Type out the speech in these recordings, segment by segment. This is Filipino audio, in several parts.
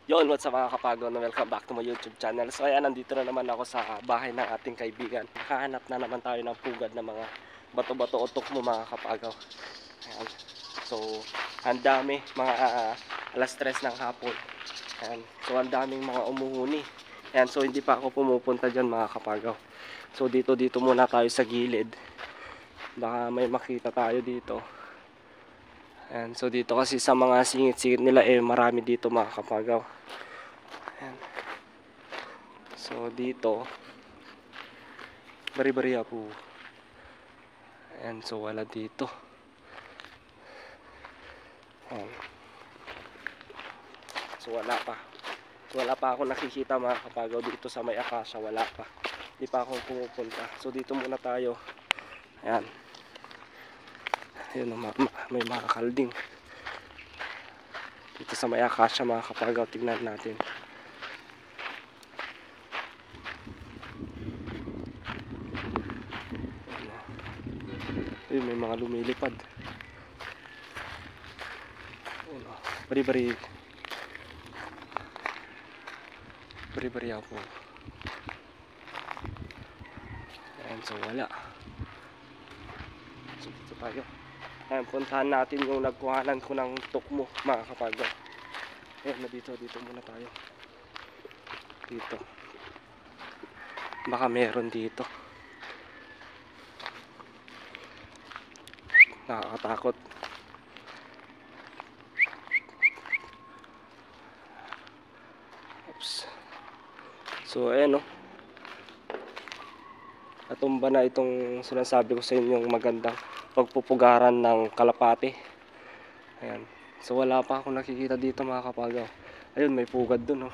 Yon, what's up mga kapagaw, na welcome back to my YouTube channel. So ayan, nandito na naman ako sa bahay ng ating kaibigan. Nakahanap na naman tayo ng pugad ng mga bato-bato o tukmo mga kapagaw. Ayan. So, ang dami, mga alas 3 ng hapon. Ayan. So, ang daming mga umuhuni. Ayan, so hindi pa ako pumupunta dyan mga kapagaw. So, dito muna tayo sa gilid. Baka may makita tayo dito. Ayan, so dito kasi sa mga singit-singit nila marami dito mga kapagaw. Ayan. So dito bari-bari po. Ayan, so wala dito. Ayan. So wala pa. So wala pa ako nakikita mga kapagaw dito sa may akasya, wala pa. Hindi pa ako pumupunta. So dito muna tayo. Ayan. Ayun, may mga kalding dito sa may akasya mga kapagaw, tignan natin. Ayun, may mga lumilipad. Ayun, bari-bari ako. Ayan, so wala. So dito tayo. Ayan, puntahan natin yung nagkuhanan ko ng tukmo mga kapagaw. Ayan, dito muna tayo. Dito baka meron dito. Nakakatakot. Oops. So ayan, natumba na itong sinasabi ko sa inyong magandang pagpupugaran ng kalapate. Ayan. So wala pa akong nakikita dito mga kapagaw. Ayun, may pugad dun,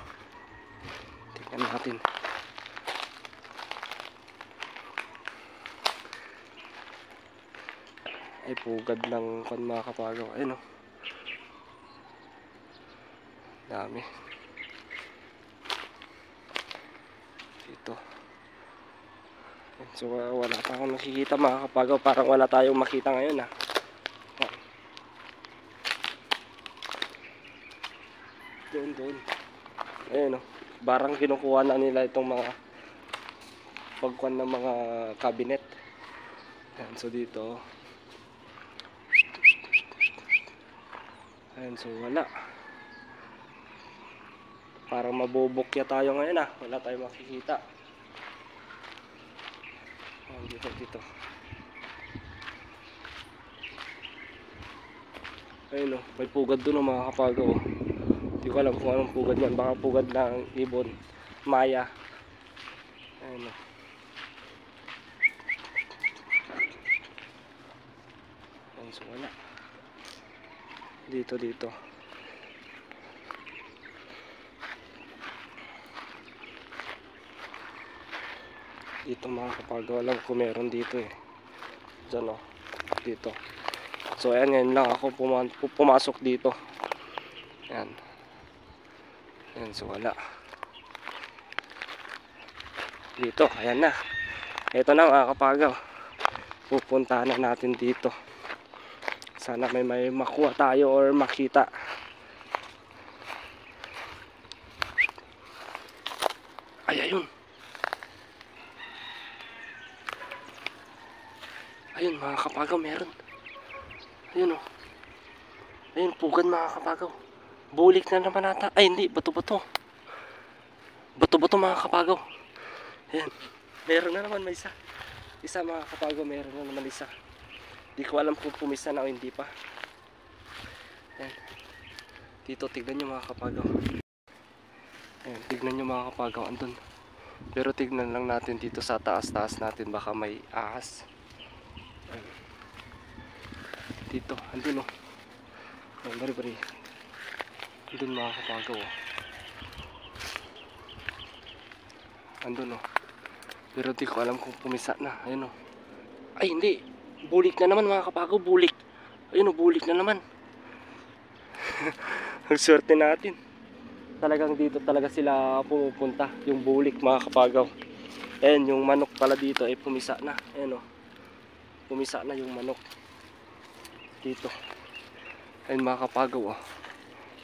tingnan natin. Ay, pugad ng mga kapagaw. Ayun, dami dito. So wala pa akong nakikita mga kapagaw. Parang wala tayong makita ngayon doon. Ayun, barang kinukuha na nila itong mga pagkuhan ng mga cabinet. Ayan, so dito. Ayan, so wala. Parang mabubukya tayo ngayon wala tayong makikita. Ayan, dito. Ayun, may pugad doon mga kapagaw. Hindi ko alam kung anong pugad yan. Baka pugad ng ibon, maya. Ayun, ayun, so wala. Dito. Dito mga kapagaw, alam ko meron dito Diyan dito. So ayan lang ako pumasok dito. Ayan, so wala. Dito, ayan na. Ito na mga kapagaw. Pupuntahan na natin dito. Sana may makuha tayo or makita. Ayun. Ayun mga kapagaw, meron. Ayun Ayun, pugad mga kapagaw. Bulik na naman ata. Ay hindi, bato-bato mga kapagaw. Ayan, meron na naman, may isa mga kapagaw, meron na naman isa. Di ko alam kung pumisa na o hindi pa. Ayan. Dito, tignan nyo mga kapagaw. Ayan, tignan nyo mga kapagaw, andun. Pero tignan lang natin dito sa taas natin, baka may ahas. Ayan. Dito, andun Ayan, bari. Andun mga kapagaw andun pero di ko alam kung pumisa na. Ayun ay hindi, bulik na naman mga kapagaw, bulik. Ayun bulik na naman. Ang swerte natin, talagang dito talaga sila pumupunta, yung bulik mga kapagaw. Ayun, yung manok pala dito ay pumisa na. Ayun pumisa na yung manok dito. Ayun mga kapagaw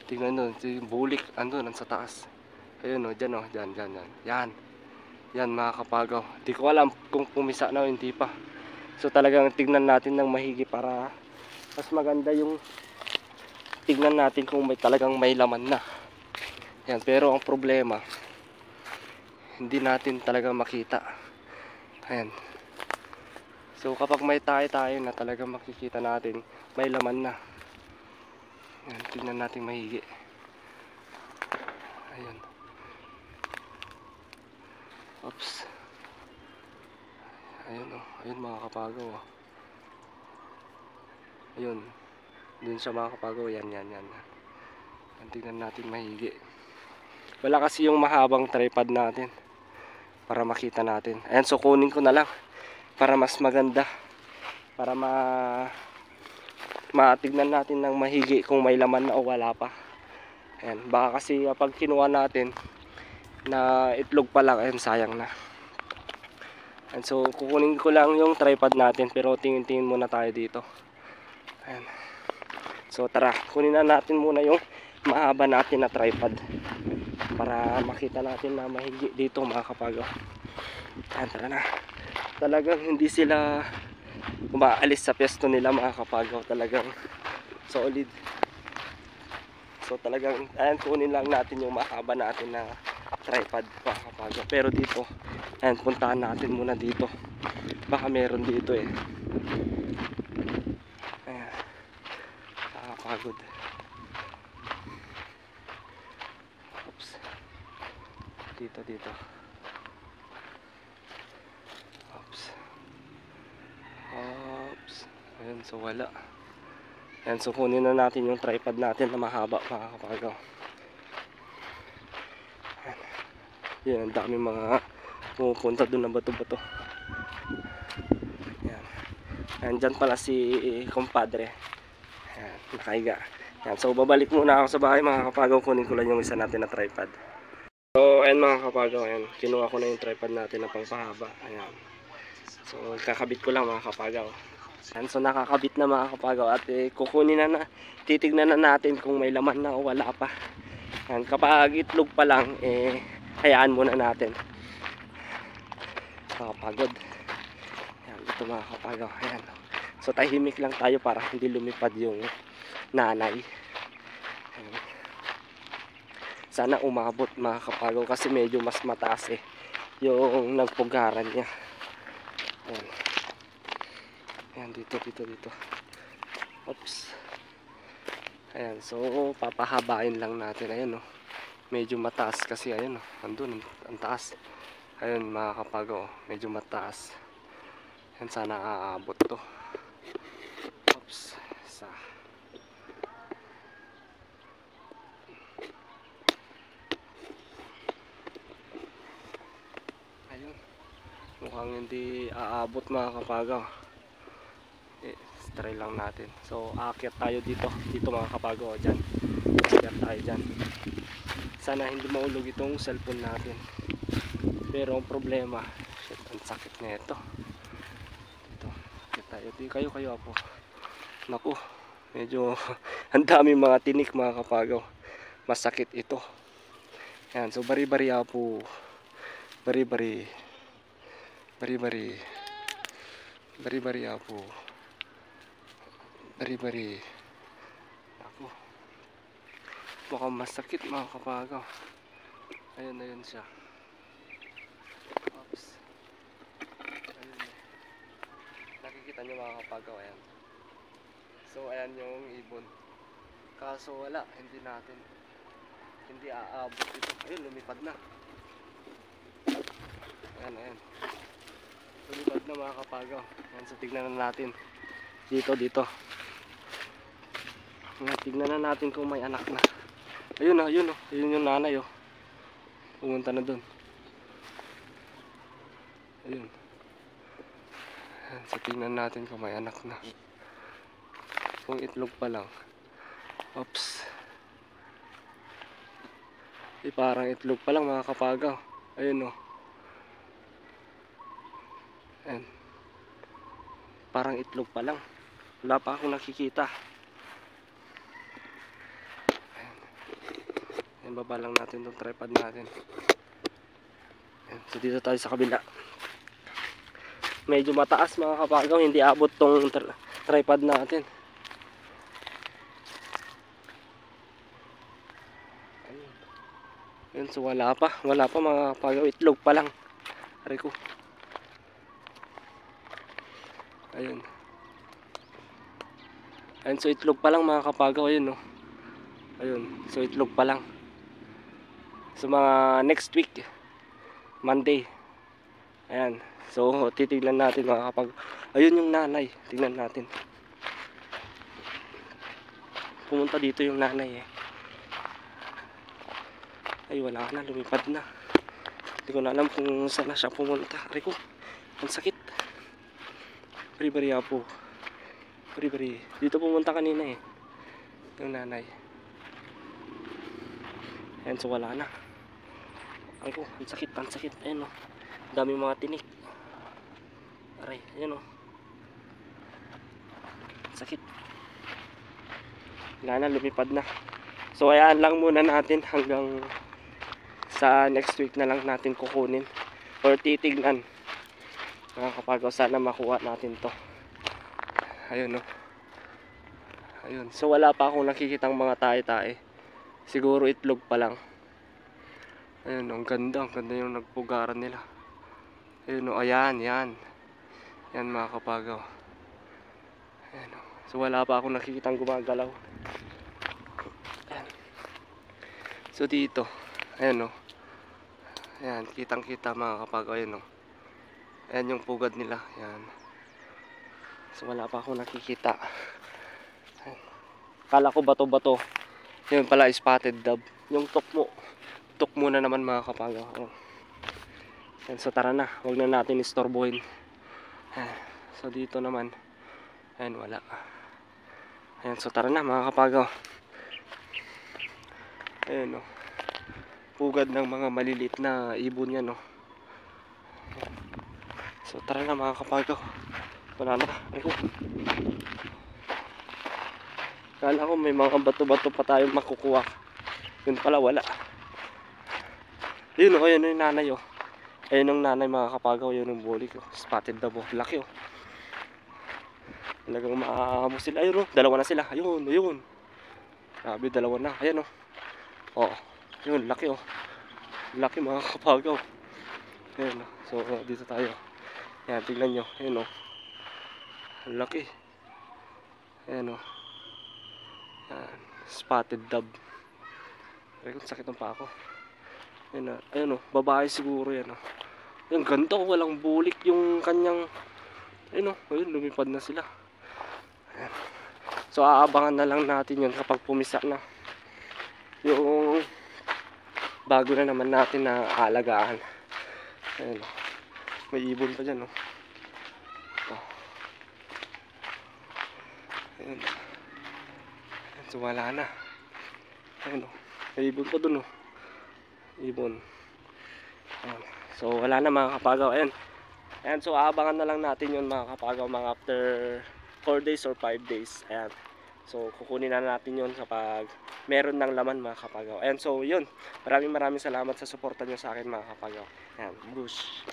Tingnan nyo, yung bulik, andun, sa taas. Ayun o, dyan o, dyan. Yan mga kapagaw. Di ko alam kung pumisa na o hindi pa. So talagang tignan natin ng mahigi para mas maganda yung tignan natin kung may talagang may laman na. Yan, pero ang problema, hindi natin talaga makita. Ayan. So kapag may tayo na talagang makikita natin may laman na. Ayan, tignan natin mahigi. Ayan. Oops. Ayun o, ayun mga kapagaw o. Ayun. Dun siya mga kapagaw, yan. Tignan natin mahigi. Wala kasi yung mahabang tripod natin para makita natin. Ayan, so kunin ko na lang para mas maganda, para matignan natin ng mahigi kung may laman na o wala pa. Ayan, baka kasi pag kinuha natin na itlog pa lang, ayun, sayang na. Ayan, so kukunin ko lang yung tripod natin, pero tingin muna tayo dito. Ayan. So tara, kunin na natin muna yung mahaba natin na tripod para makita natin na mahigi dito mga kapagaw. Ayan, tara na. Talagang hindi sila umaalis sa pwesto nila mga kapagaw, talagang solid. So talagang ayan, kunin lang natin yung mahaba natin na tripod mga kapagaw. Pero dito, ayan, puntahan natin muna dito, baka meron dito eh. Ayan, nakakapagod. Oops. Dito. Oops. Ayan, so wala. Ayan, so kunin na natin yung tripod natin na mahaba mga kapagaw. Ayan, ang dami mga pumupunta doon na bato-bato. Ayan. Ayan, dyan pala si compadre. Ayan, nakahiga. Ayan, so babalik muna ako sa bahay mga kapagaw. Kunin ko lang yung isa natin na tripod. So ayan mga kapagaw, ayan, kinuha ko na yung tripod natin na pangpahaba. Ayan. So kakabit ko lang mga kapagaw. Ayan, so nakakabit na mga kapagaw at kukunin na titignan na natin kung may laman na o wala pa. Ayan, kapag itlog pa lang, hayaan muna natin. Nakapagod. Ayan, ito mga kapagaw. Ayan. So tahimik lang tayo para hindi lumipad yung nanay. Ayan. Sana umabot mga kapagaw kasi medyo mas mataas yung nagpugaran niya. Ayan. Ayan, dito. Oops. Ayan, so papahabain lang natin. Ayan o, medyo mataas kasi. Ayan o, andun, ang taas. Ayan mga kapagaw, medyo mataas. Ayan, sana aabot to. Oops. Ayun, mukhang hindi aabot mga kapagaw. Try lang natin. So aakyat tayo dito mga kapagaw. Dyan, aakyat tayo dyan. Sana hindi maulog itong cellphone natin. Pero ang problema, shit, ang sakit na ito. Dito, aakyat tayo. Di kayo ako. Naku, medyo ang daming mga tinik mga kapagaw. Masakit ito. Ayan, so bari-bari apo. Bari-bari apo. Bari-bari. Ako. Mukhang masakit mga kapagaw. Ayun siya. Oops. Ayun. Nakikita nyo mga kapagaw, ayan. So ayan yung ibon. Kaso wala, hindi aabot ito. Ayun, lumipad na. Ayan. Lumipad na mga kapagaw. Ayan, so tignan na natin. Dito. Tignan na natin kung may anak na. Ayun yung nanay oh. Pumunta na dun. Ayun. So tignan natin kung may anak na. Kung itlog pa lang. Oops. Parang itlog pa lang mga kapagaw. Ayun oh. Ayan. Parang itlog pa lang. Wala pa akong nakikita. Ayan. baba lang natin itong tripod natin. Ayan. So dito tayo sa kabila. Medyo mataas mga kapagaw, hindi abot tong tripod natin. Ayan, so wala pa mga kapagaw, itlog pa lang. Aray ko. Ayun. Ayun, so itlog pa lang mga kapagaw, ayun no. Ayun, so itlog pa lang. So mga next week, Monday. Ayan, so titignan natin mga kapagaw. Ayun yung nanay, tingnan natin. Pumunta dito yung nanay eh. Ay wala na, lumipad na. Hindi ko na alam kung saan na siya pumunta. Aray ko, ang sakit. Bari-bari po. Bari-bari. Dito pumunta kanina eh. Yung nanay. Ayan, so wala na. Aray ko, ang sakit, ang sakit. Ayan o. Dami mga tinik. Aray, ayan o. Ang sakit. Wala na, lumipad na. So ayan lang muna natin hanggang sa next week na lang natin kukunin or titignan. Mga kapagaw, sana makuha natin to. Ayun no. Ayun, so wala pa akong nakikitang mga tae-tae. Siguro itlog pa lang. Ayun, ang ganda yung nagpugaran nila. Ayun no, ayan, yan. Yan mga kapagaw. Ayun no. So wala pa akong nakikitang gumagalaw. Ayan. So dito, ayan no. Ayan, kitang-kita mga kapagaw, ayun no. Ayan yung pugad nila, ayan. So wala pa akong nakikita. Ayan. Kala ko bato-bato. Yun pala spotted dove. Yung tok muna naman mga kapagaw. Ayan, so tara na, huwag na natin istorbohin. Ayan. So dito naman, ayan wala. Ayan, so tara na mga kapagaw. Ayan o. Pugad ng mga maliliit na ibon yan o. So tara na mga kapagaw. Wala na. Ayun. Kala ko may mga bato-bato pa tayong makukuha. Yun pala wala. Ayun o, ayun yung nanay o. Ayun yung nanay mga kapagaw. Ayun yung bulik o. Spotted dove o. Laki o. Talagang maamo sila. Ayun o, dalawa na sila. Ayun, ayun. Grabe, dalawa na. Ayan o. O, yun, laki o. Laki mga kapagaw. Ayun o. So dito tayo. Ayan, tignan nyo. Ayan o. Laki. Ayan o. Ayan. Spotted dove. Ayun, sakit ng pa ako. Ayan o. Ayan o. Babae siguro yan o. Ayan, ganda o. Walang bulik yung kanyang. Ayan o. Ayun, lumipad na sila. Ayan. So aabangan na lang natin yun kapag pumisa na. Yung bago na naman natin na alagaan. Ayan o. May ibon pa dyan o. Ayan. So wala na. Ayan o. May ibon pa dun o. Ibon. Ayan. So wala na mga kapagaw. Ayan. Ayan, so aabangan na lang natin yun mga kapagaw. Mga after 4 days or 5 days. Ayan. So kukunin na natin yun kapag meron ng laman mga kapagaw. Ayan, so yun. Maraming salamat sa suporta nyo sa akin mga kapagaw. Ayan. Bush.